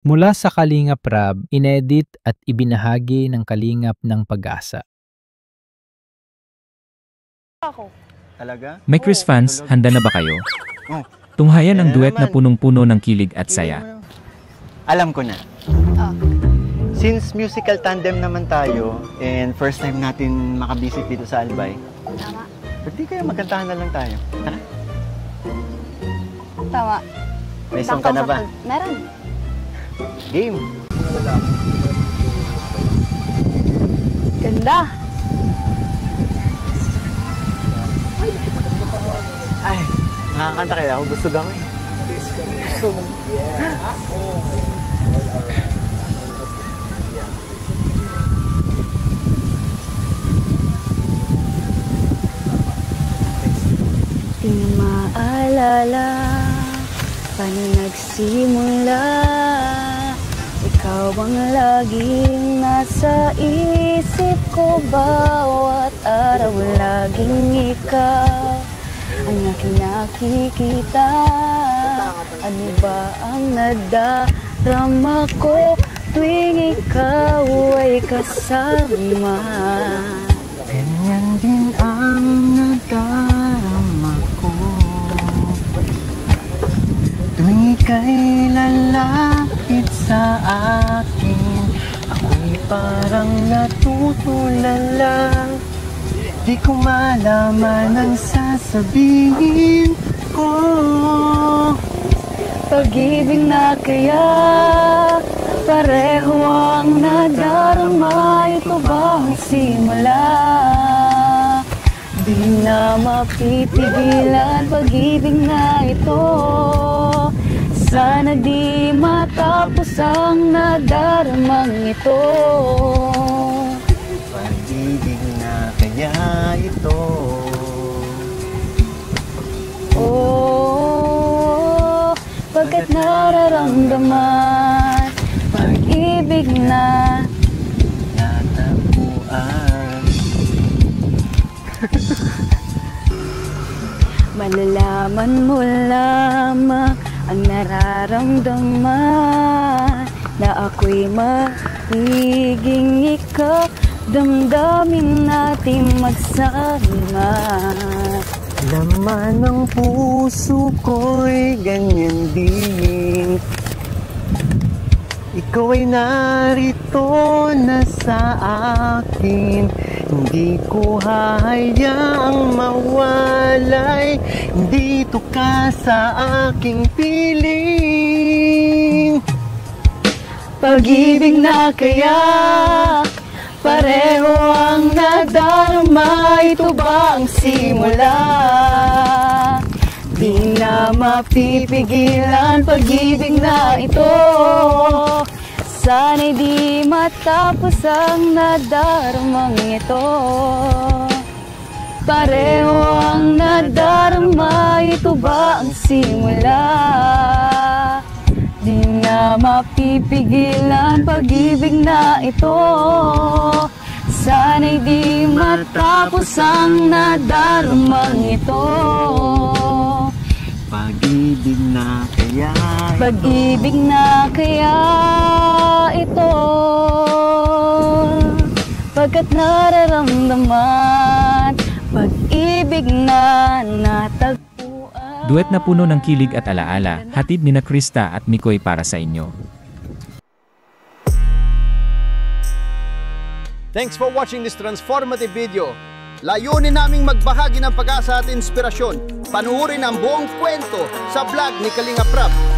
Mula sa Kalingap Rab, inedit at ibinahagi ng Kalingap ng Pag-asa. Ako. Talaga? May Chris fans, handa na ba kayo? Oh. Tunghayan ang Ayan duet na naman. punong-puno ng kilig at saya. Alam ko na. Ah. Since musical tandem naman tayo, and first time natin makabisit dito sa Albay, Tama. ba't di kaya magkantahan na lang tayo? Tara. Tama. May song ka na ba? Meron. Game. Ganda. Ay, nakakanta kaya ako. Gusto gawin. Di maalala paano nagsimula. Ikaw ang laging nasa isip ko. Bawat araw laging ikaw ang aking nakikita. Ano ba ang nadarama ko tuwing ikaw ay kasama? Ganyan din ang nadarama ko tuwing ika'y lalapit sa akin. Ako'y parang natutulala. Di ko malaman ang sasabihin ko. Pag-ibig na kaya pareho ang nadarama. Ito ba ang simula? Di na mapitigilan pag-ibig na ito. Sana di matapos ang nadaramang ito. Pag-ibig na kaya ito. Oh, pagkat nararamdaman pag-ibig na natagpuan. malalaman mo lamang ang nararamdaman na ako'y magiging ikaw. Damdamin natin magsama. Laman ng puso ko'y ganyan din. Ikaw ay narito na sa akin. Hindi ko hahayaang mawalay. Dito ka sa aking piling. Pag-ibig na kaya pareho ang nadarama. Ito ba ang simula? Di na mapipigilan pag-ibig na ito. Sana'y di matapos ang nadaramang ito. Pareho ang nadarama. Ito ba ang simula? Di na mapipigilan pag-ibig na ito. Sana'y di matapos ang nadarumang ito. Pag-ibig na kaya ito. Pag-ibig na kaya ito. Pagkat nararamdaman pag-ibig na natagpuan. Duet na puno ng kilig at alaala, hatid nina Krista at Mikoy para sa inyo. Thanks for watching this transformative video. Layunin naming magbahagi ng pag-asa at inspirasyon. Panuorin ang buong kwento sa vlog ni Kalingap Rab.